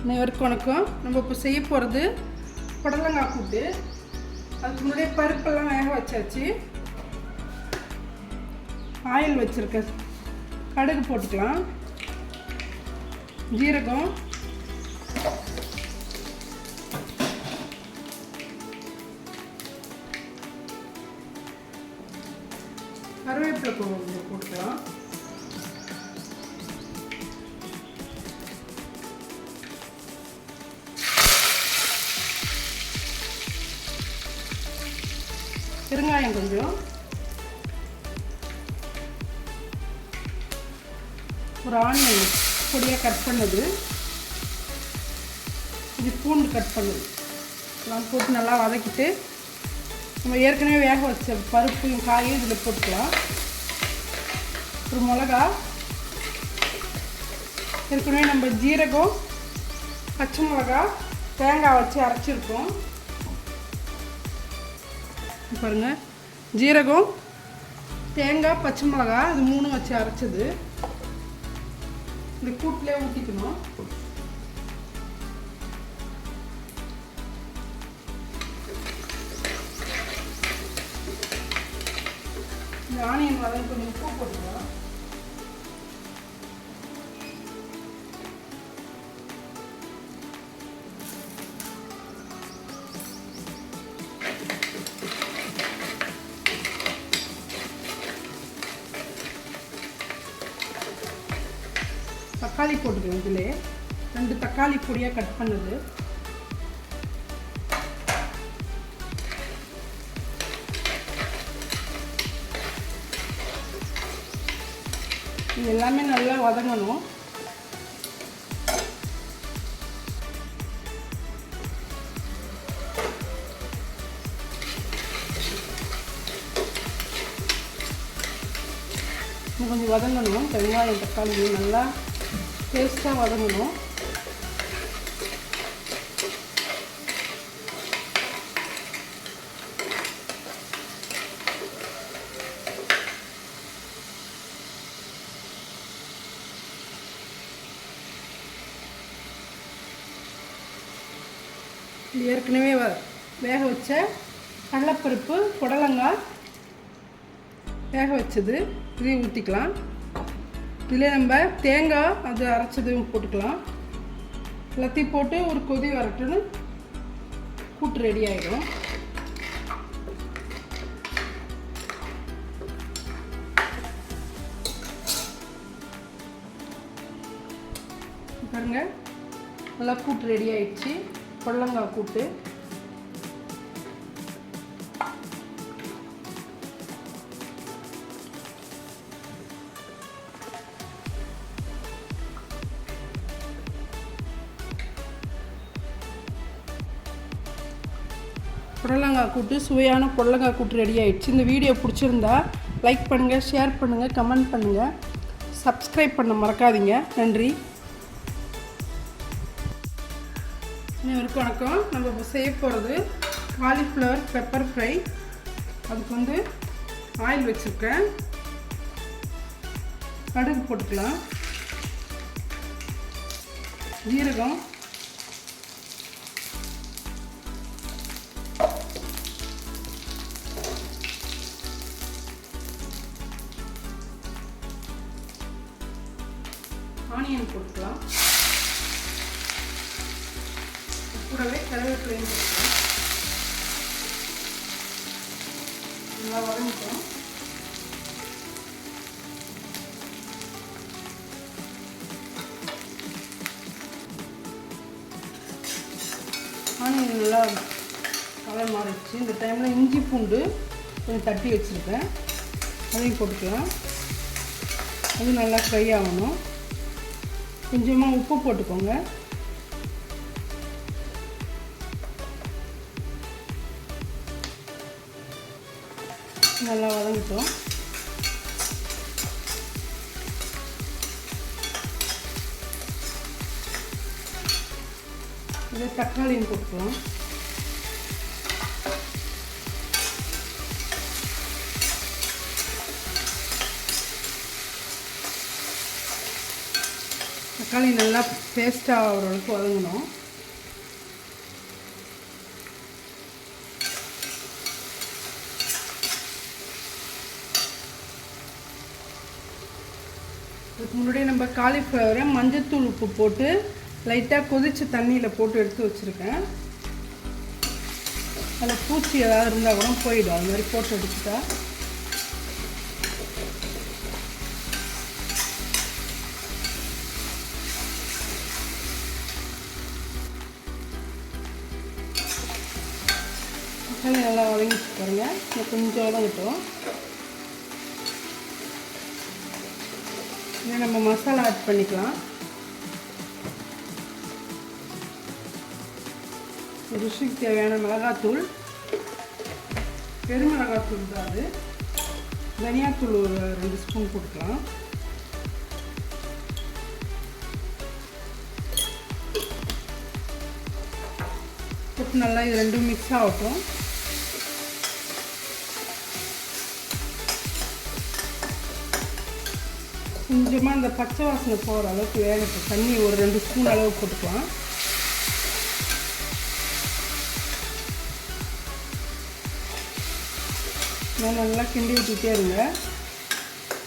அனைவருக்கும் வணக்கம். நம்ம இப்போ செய்ய போகிறது புடலங்காய் கூட்டு. அதுக்கு முன்னாடியே பருப்பெல்லாம் வேக வச்சாச்சு. ஆயில் வச்சுருக்கேன். கடுகு போட்டுக்கலாம், ஜீரகம், கருவேப்பிலை போட்டுக்கலாம், பெருங்காயம் கொஞ்சம், ஒரு ஆனியன் பொடியாக கட் பண்ணது, இது பூண்டு கட் பண்ணது எல்லாம் போட்டு நல்லா வதக்கிட்டு நம்ம ஏற்கனவே வேக வச்ச பருப்பையும் காயும் இதில் போட்டுக்கலாம். ஒரு மிளகா, ஏற்கனவே நம்ம ஜீரகம், பச்சை மிளகா, தேங்காய் வச்சு அரைச்சிருக்கோம். பாருங்கள், ஜீரகம், தேங்காய், பச்சை மிளகா இது மூணும் வச்சு அரைச்சது இந்த கூட்டிலே ஊற்றிக்கணும். இந்த ஆனியன் வதங்க கொஞ்சம் உப்பு போட்டுக்கலாம். தக்காளி போட்டுக்கலாம். இதிலே 2 தக்காளி பொடியாக கட் பண்ணது, இது எல்லாமே நல்லா வதங்கணும். கொஞ்சம் வதங்கணும். வெங்காயம் தக்காளி நல்லா டேஸ்ட்டாக வதங்கணும். ஏற்கனவே வேக வச்ச கடலைப்பருப்பு, புடலங்காய் வேக வச்சது இதையும் ஊற்றிக்கலாம். இதில் நம்ம தேங்காய் அது அரைச்சதையும் போட்டுக்கலாம். எல்லாத்தையும் போட்டு ஒரு கொதி வரட்டுன்னு கூட்டு ரெடி ஆகிடும். பாருங்க, நல்லா கூட்டு ரெடி ஆயிடுச்சு. புடலங்காய் கூட்டு. புடலங்காய் கூட்டு, சுவையான புடலங்காய் கூட்டு ரெடி ஆகிடுச்சு. இந்த வீடியோ பிடிச்சிருந்தா லைக் பண்ணுங்கள், ஷேர் பண்ணுங்கள், கமெண்ட் பண்ணுங்கள், சப்ஸ்கிரைப் பண்ண மறக்காதீங்க. நன்றி. அனைவருக்கும் வணக்கம். நம்ம இப்போ செய்ய போகிறது காலிஃப்ளவர் பெப்பர் ஃப்ரை. அதுக்கு வந்து ஆயில் வச்சுருக்கேன். கடுகு போட்டுக்கலாம், ஜீரகம், ஆனியன் போட்டுக்கலாம், கூடவே கருவேப்பிலையும் போட்டுக்கலாம். நல்லா வதங்கிட்டோம். ஆனியன் நல்லா கலர் மாறிடுச்சு. இந்த டைமில் இஞ்சி பூண்டு கொஞ்சம் தட்டி வச்சுருக்கேன், அதையும் போட்டுக்கலாம். அது நல்லா ஃப்ரை ஆகணும். கொஞ்சமாக உப்பு போட்டுக்கோங்க. நல்லா வதங்கிட்டோம். இதை தக்காளியும் போட்டுக்கலாம். தக்காளி நல்லா பேஸ்ட்டாக ஆகிற அளவுக்கு வதங்கணும். இதுக்கு முன்னாடி நம்ம காலிஃப்ளவரை மஞ்சத்தூள் உப்பு போட்டு லைட்டாக கொதிச்ச தண்ணியில் போட்டு எடுத்து வச்சுருக்கேன். அதில் பூச்சி ஏதாவது இருந்தால் கூட போயிடும். அது மாதிரி போட்டு எடுத்துட்டா தக்காளி நல்லா வதங்கிச்சு பாருங்கள். கொஞ்சம் வதங்கட்டும். இதை நம்ம மசாலா ஆட் பண்ணிக்கலாம். ருசிக்கு தேவையான மிளகாத்தூள், பெருமிளகாத்தூள் தான் அது. தனியாத்தூள் ஒரு 2 ஸ்பூன் போட்டுக்கலாம். போட்டு நல்லா இது ரெண்டும் மிக்ஸ் ஆகட்டும். கொஞ்சமாக இந்த பச்சை வாசனை போகிற அளவுக்கு வேகட்டும். தண்ணி ஒரு 2 ஸ்பூன் அளவு போட்டுக்கலாம். நல்லா கிண்டி விட்டுட்டே இருங்க.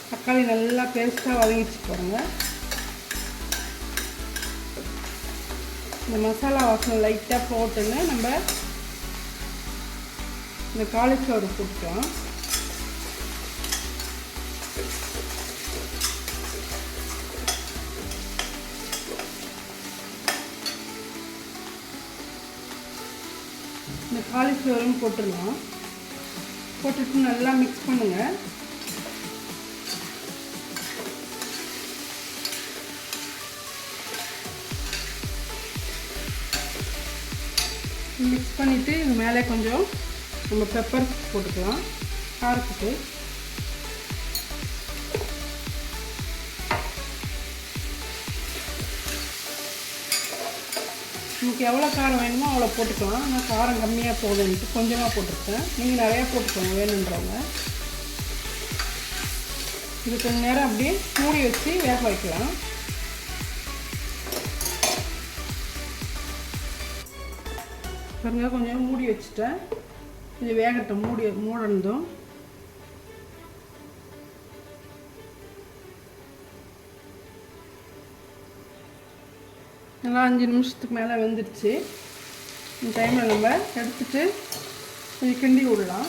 தக்காளி நல்லா பேஸ்ட்டாக வதங்கிச்சு பாருங்கள். இந்த மசாலா வாசனை லைட்டாக போட்டுன்னு நம்ம இந்த காலிஃப்ளவர் போட்டுக்கலாம். இந்த காலிஃப்ளவரும் போட்டுடலாம். போட்டுட்டு நல்லா மிக்ஸ் பண்ணுங்கள். மிக்ஸ் பண்ணிவிட்டு இது மேலே கொஞ்சம் நம்ம பெப்பர் போட்டுக்கலாம் காரத்துக்கு. நமக்கு எவ்வளோ காரம் வேணுமோ அவ்வளோ போட்டுக்கலாம். ஆனால் காரம் கம்மியாக போகுதுன்ட்டு கொஞ்சமாக போட்டிருக்கேன். நீங்கள் நிறையா போட்டுக்கோங்க வேணுன்றவங்க. இது கொஞ்சம் நேரம் அப்படியே மூடி வச்சு வேக வைக்கலாம். பாருங்க, கொஞ்சம் மூடி வச்சுட்டேன். இது வேகட்டும். மூடணும். நல்லா 5 நிமிஷத்துக்கு மேலே வெந்துடுச்சு. இந்த டைமில் நம்ம எடுத்துகிட்டு கொஞ்சம் கிண்டி விடலாம்.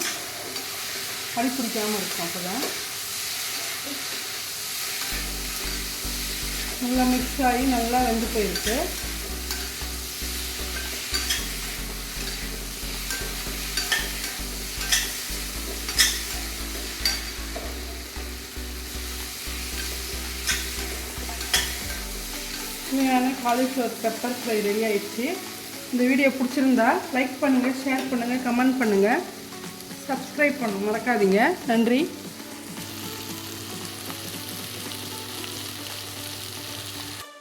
அடி பிடிக்காமல் இருக்கும். அப்போ தான் நல்லா மிக்ஸ் ஆகி நல்லா வெந்து போயிருக்கு. சுவையான காலிஃப்ளவர் பெப்பர் ஃப்ரை ரெடி ஆயிடுச்சு. இந்த வீடியோ பிடிச்சிருந்தா லைக் பண்ணுங்கள், ஷேர் பண்ணுங்கள், கமெண்ட் பண்ணுங்கள், சப்ஸ்கிரைப் பண்ண மறக்காதீங்க. நன்றி.